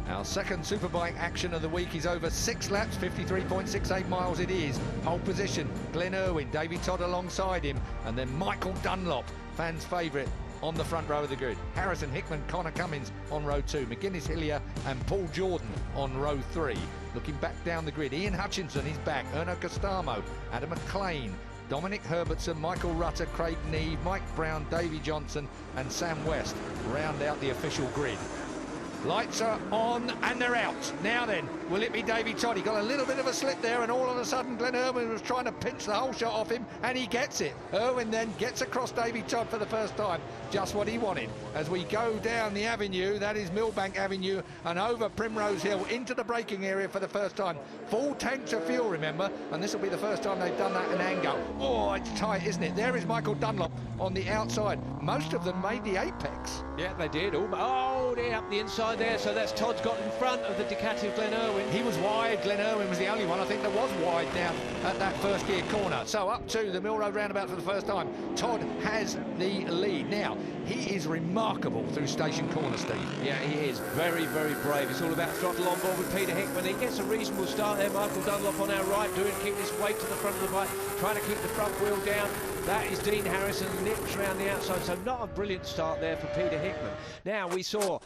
Our second Superbike action of the week is over 6 laps, 53.68 miles it is. Pole position, Glenn Irwin, Davey Todd alongside him, and then Michael Dunlop, fans' favourite, on the front row of the grid. Harrison, Hickman, Connor Cummins on row 2, McGuinness, Hillier and Paul Jordan on row 3. Looking back down the grid, Ian Hutchinson is back, Erno Costamo, Adam McLean, Dominic Herbertson, Michael Rutter, Craig Neve, Mike Brown, Davey Johnson and Sam West round out the official grid. Lights are on and they're out. Now then, will it be Davey Todd? He got a little bit of a slip there and all of a sudden Glenn Irwin was trying to pinch the whole shot off him and he gets it. Irwin then gets across Davey Todd for the first time, just what he wanted. As we go down the avenue, that is Millbank Avenue, and over Primrose Hill into the braking area for the first time. Full tanks of fuel, remember, and this will be the first time they've done that in Ango. Oh, it's tight, isn't it? There is Michael Dunlop on the outside. Most of them made the apex. Yeah, they did. Oh, they're up the inside there. So that's Todd's got in front of the Ducati of Glenn Irwin. He was wide. Glenn Irwin was the only one I think that was wide now at that first gear corner. So up to the Mill Road roundabout for the first time. Todd has the lead. Now, he is remarkable through Station Corner, Steve. Yeah, he is very, very brave. It's all about throttle on board with Peter Hickman. He gets a reasonable start there. Michael Dunlop on our right, keeping his weight to the front of the bike, trying to keep the front wheel down. That is Dean Harrison, nips around the outside, so not a brilliant start there for Peter Hickman. Now we saw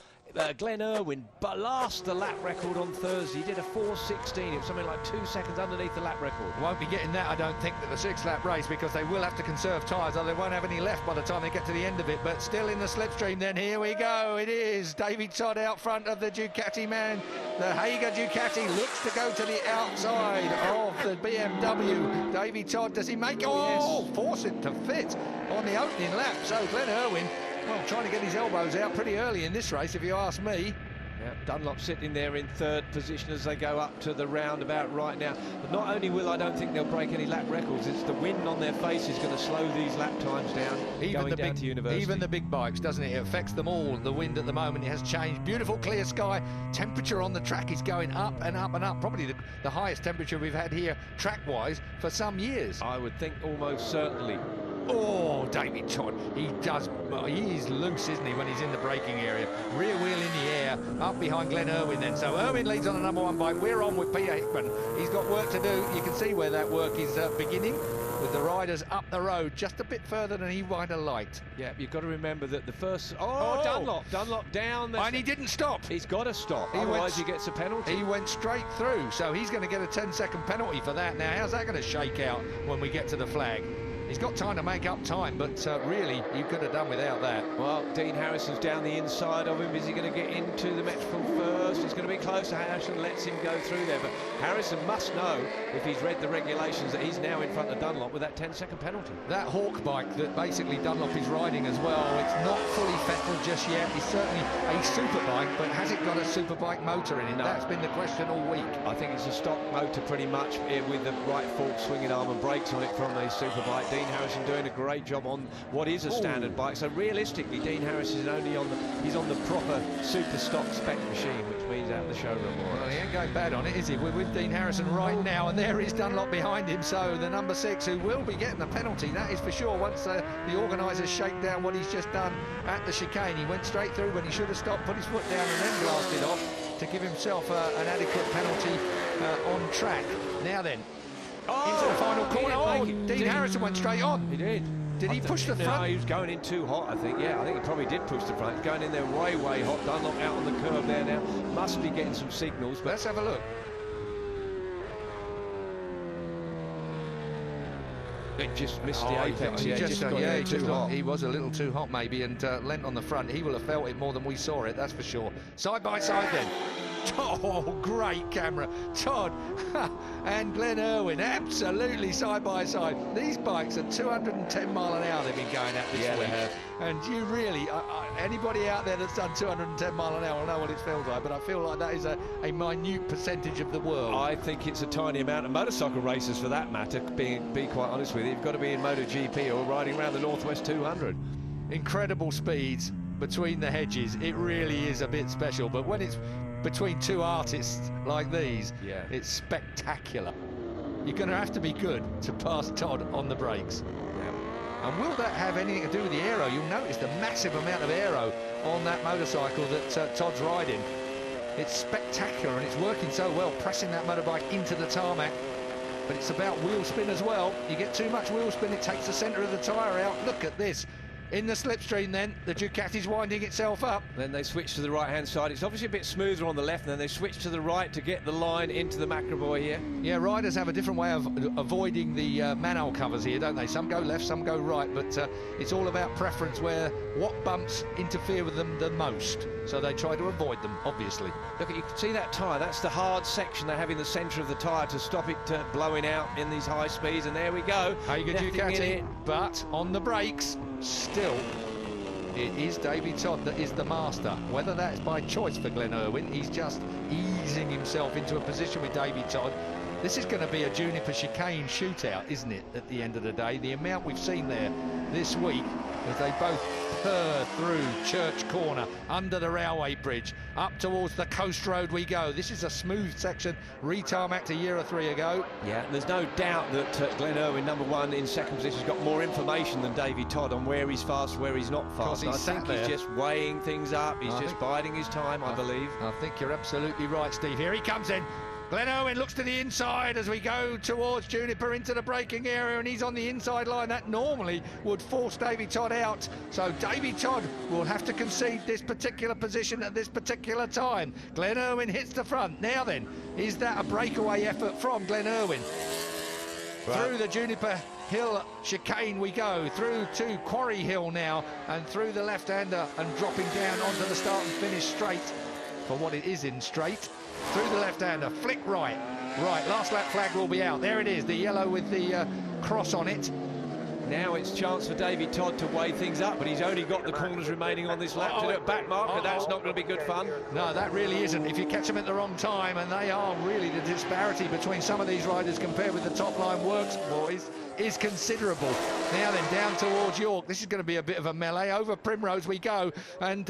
Glenn Irwin blast the lap record on Thursday. He did a 4:16. It was something like 2 seconds underneath the lap record. Won't be getting that, I don't think, at the 6-lap race, because they will have to conserve tyres, or they won't have any left by the time they get to the end of it. But still in the slipstream, then here we go. It is Davey Todd out front of the Ducati man. The Hager Ducati looks to go to the outside of the BMW. Davey Todd, does he make it? Oh, yes. Force it to fit on the opening lap. So Glenn Irwin, well, trying to get his elbows out pretty early in this race, if you ask me. Yeah, Dunlop sitting there in third position as they go up to the roundabout right now. But not only will I don't think they'll break any lap records, it's the wind on their face is going to slow these lap times down, even down to University. Even the big bikes, doesn't it? It affects them all. The wind at the moment, it has changed. Beautiful clear sky. Temperature on the track is going up and up and up. Probably the highest temperature we've had here track-wise for some years. I would think almost certainly. Oh, Davey Todd, he's loose, isn't he, when he's in the braking area. Rear wheel in the air, up behind Glenn Irwin then. So Irwin leads on the number 1 bike. We're on with Peter Hickman. He's got work to do. You can see where that work is beginning, with the riders up the road just a bit further than he might have liked. Yeah, you've got to remember that the first... Dunlop down. And he didn't stop. He's got to stop, otherwise he gets a penalty. He went straight through, so he's going to get a 10-second penalty for that. Now, how's that going to shake out when we get to the flag? He's got time to make up time, but really, you could have done without that. Well, Dean Harrison's down the inside of him. Is he going to get into the Metropole first? It's going to be close. Harrison lets him go through there, but Harrison must know, if he's read the regulations, that he's now in front of Dunlop with that 10-second penalty. That Hawk bike that basically Dunlop is riding as well, it's not fully fettled just yet. It's certainly a Superbike, but has it got a Superbike motor in it? No. That's been the question all week. I think it's a stock motor pretty much, with the right fork swinging arm and brakes on it from the Superbike. Dean Harrison doing a great job on what is a standard bike. So realistically, Dean Harrison is only on the proper super stock spec machine, which means out of the showroom. Well, he ain't going bad on it, is he? We're with Dean Harrison right now, and there is Dunlop behind him. So the number 6, who will be getting the penalty, that is for sure. Once the organisers shake down what he's just done at the chicane, he went straight through when he should have stopped, put his foot down, and then blasted off to give himself an adequate penalty on track. Now then. Into the final corner. Oh, Dean Harrison went straight on. He did. Did he push the front? No, he was going in too hot, I think. Yeah, I think he probably did push the front. Going in there way, way hot. Dunlop out on the curve there now. Must be getting some signals. But let's have a look. It just missed the apex. He was a little too hot maybe, and lent on the front. He will have felt it more than we saw it, that's for sure. Side by side then. Oh, great camera. Todd and Glenn Irwin, absolutely side by side. These bikes are 210 mile an hour they've been going at this week. And you really, anybody out there that's done 210 mile an hour will know what it feels like, but I feel like that is a minute percentage of the world. I think it's a tiny amount of motorcycle racers, for that matter, be quite honest with you. You've got to be in MotoGP or riding around the Northwest 200. Incredible speeds between the hedges. It really is a bit special, but when it's between two artists like these, it's spectacular. You're going to have to be good to pass Todd on the brakes. And will that have anything to do with the aero? You'll notice the massive amount of aero on that motorcycle that Todd's riding. It's spectacular, and it's working so well, pressing that motorbike into the tarmac. But it's about wheel spin as well. You get too much wheel spin, it takes the centre of the tyre out. Look at this. In the slipstream then, the Ducati's winding itself up. Then they switch to the right-hand side. It's obviously a bit smoother on the left, and then they switch to the right to get the line into the Macroboy here. Yeah, riders have a different way of avoiding the manhole covers here, don't they? Some go left, some go right, but it's all about preference, where what bumps interfere with them the most. So they try to avoid them, obviously. Look, you can see that tyre. That's the hard section they have in the centre of the tyre to stop it blowing out in these high speeds, and there we go. Hager Ducati, but on the brakes, still, it is Davy Todd that is the master. Whether that's by choice for Glenn Irwin, he's just easing himself into a position with Davy Todd. This is going to be a Juniper chicane shootout, isn't it, at the end of the day? The amount we've seen there this week, as they both purr through Church Corner, under the railway bridge, up towards the coast road we go. This is a smooth section, retarmacked a year or 3 ago. Yeah, there's no doubt that Glenn Irwin, number one in second position, has got more information than Davy Todd on where he's fast, where he's not fast. I think he's just weighing things up. He's just biding his time, I believe. I think you're absolutely right, Steve. Here he comes in. Glenn Irwin looks to the inside as we go towards Juniper into the braking area, and he's on the inside line. That normally would force Davy Todd out. So Davy Todd will have to concede this particular position at this particular time. Glenn Irwin hits the front. Now then, is that a breakaway effort from Glenn Irwin? Right. Through the Juniper Hill chicane we go, through to Quarry Hill now, and through the left-hander, and dropping down onto the start and finish straight, for what it is in straight. Through the left-hander, flick right. Right, last lap flag will be out. There it is, the yellow with the cross on it. Now it's chance for Davy Todd to weigh things up, but he's only got the corners remaining on this lap to do a back marker. That's not going to be good fun. No, that really isn't. If you catch them at the wrong time, and they are really, the disparity between some of these riders compared with the top line works, boys, is considerable. Now then, down towards York. This is going to be a bit of a melee. Over Primrose we go, and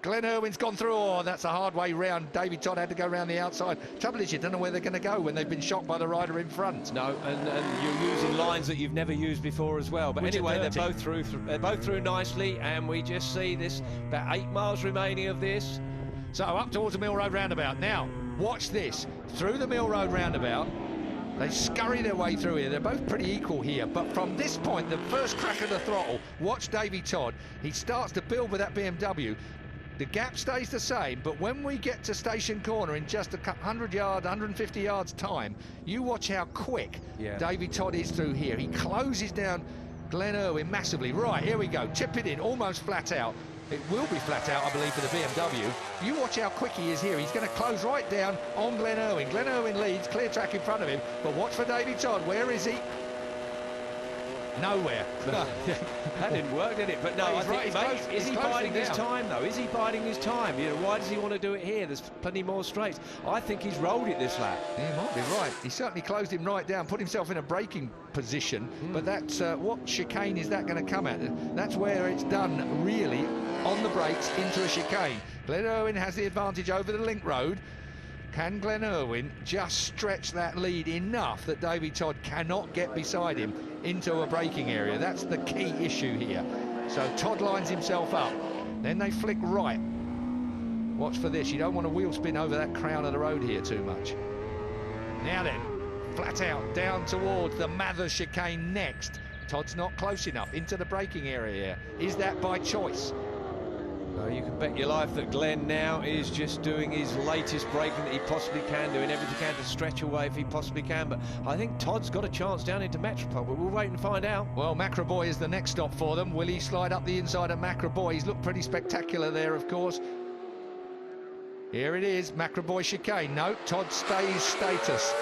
Glenn Irwin's gone through. Oh, that's a hard way round. Davy Todd had to go round the outside. Trouble is, you don't know where they're going to go when they've been shocked by the rider in front. No, and you're using lines that you've never used before as well. But anyway, they're both through nicely, and we just see this, about 8 miles remaining of this. So up towards the Mill Road roundabout. Now, watch this. Through the Mill Road roundabout, they scurry their way through here. They're both pretty equal here, but from this point, the first crack of the throttle, watch Davy Todd. He starts to build with that BMW. The gap stays the same, but when we get to Station Corner in just 100 yards, 150 yards time, you watch how quick Davy Todd is through here. He closes down Glenn Irwin massively. Right, here we go. Tip it in, almost flat out. It will be flat out, I believe, for the BMW. You watch how quick he is here. He's going to close right down on Glenn Irwin. Glenn Irwin leads, clear track in front of him, but watch for Davy Todd. Where is he? Nowhere. No. That didn't work, did it? But no, I think, mate, is he biding his time, though? Is he biding his time? You know, why does he want to do it here? There's plenty more straights. I think he's rolled it this lap. He might be right. He certainly closed him right down, put himself in a braking position, but that's what chicane is that going to come at? That's where it's done, really, on the brakes into a chicane. Glenn Irwin has the advantage over the link road. Can Glenn Irwin just stretch that lead enough that Davy Todd cannot get beside him into a braking area? That's the key issue here. So Todd lines himself up. Then they flick right. Watch for this. You don't want to wheel spin over that crown of the road here too much. Now then, flat out, down towards the Mathers chicane next. Todd's not close enough into the braking area here. Is that by choice? You can bet your life that Glenn now is just doing his latest braking that he possibly can, doing everything he can to stretch away if he possibly can. But I think Todd's got a chance down into Metropole, but we'll wait and find out. Well, Macroboy is the next stop for them. Will he slide up the inside of Macroboy? He's looked pretty spectacular there, of course. Here it is, Macroboy chicane. No, Todd stays status.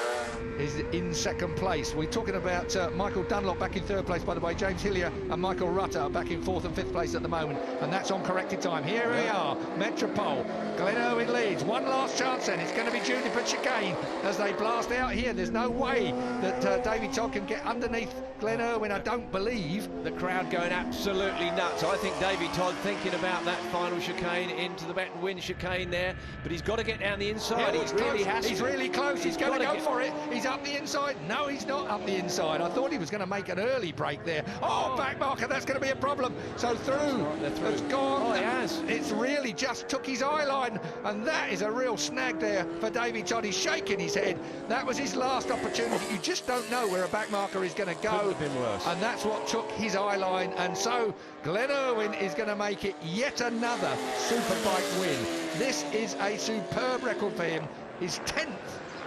Is in second place. We're talking about Michael Dunlop back in third place, by the way. James Hillier and Michael Rutter are back in fourth and fifth place at the moment, and that's on corrected time. Here we are, Metropole. Glenn Irwin leads. One last chance then. It's going to be Juniper chicane as they blast out here. There's no way that Davy Todd can get underneath Glenn Irwin, I don't believe. The crowd going absolutely nuts. I think Davy Todd thinking about that final chicane into the bet and win chicane there, but he's got to get down the inside. He's really close. He's going to go for it. He's up the inside. No, he's not up the inside. I thought he was going to make an early break there. Oh, back marker, that's going to be a problem. So through. It's gone. Oh, it has. It's really just took his eye line line, and that is a real snag there for Davy Todd. He's shaking his head. That was his last opportunity. You just don't know where a back marker is going to go. Couldn't have been worse. And that's what took his eye line, and so Glenn Irwin is going to make it yet another Superbike win. This is a superb record for him. His 10th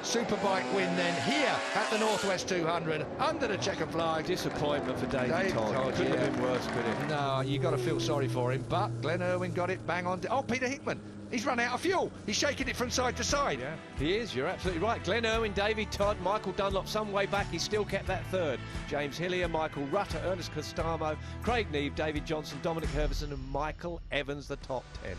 Superbike win then here at the Northwest 200 under the checkered flag. Disappointment for Davy Todd. Couldn't have been worse, could it? No, you got to feel sorry for him, but Glenn Irwin got it bang on. Oh, Peter Hickman, he's run out of fuel. He's shaking it from side to side. Yeah, he is. You're absolutely right. Glenn Irwin, Davy Todd, Michael Dunlop, some way back, he still kept that third. James Hillier, Michael Rutter, Ernest Costamo, Craig Neve, David Johnson, Dominic Hervison and Michael Evans, the top 10.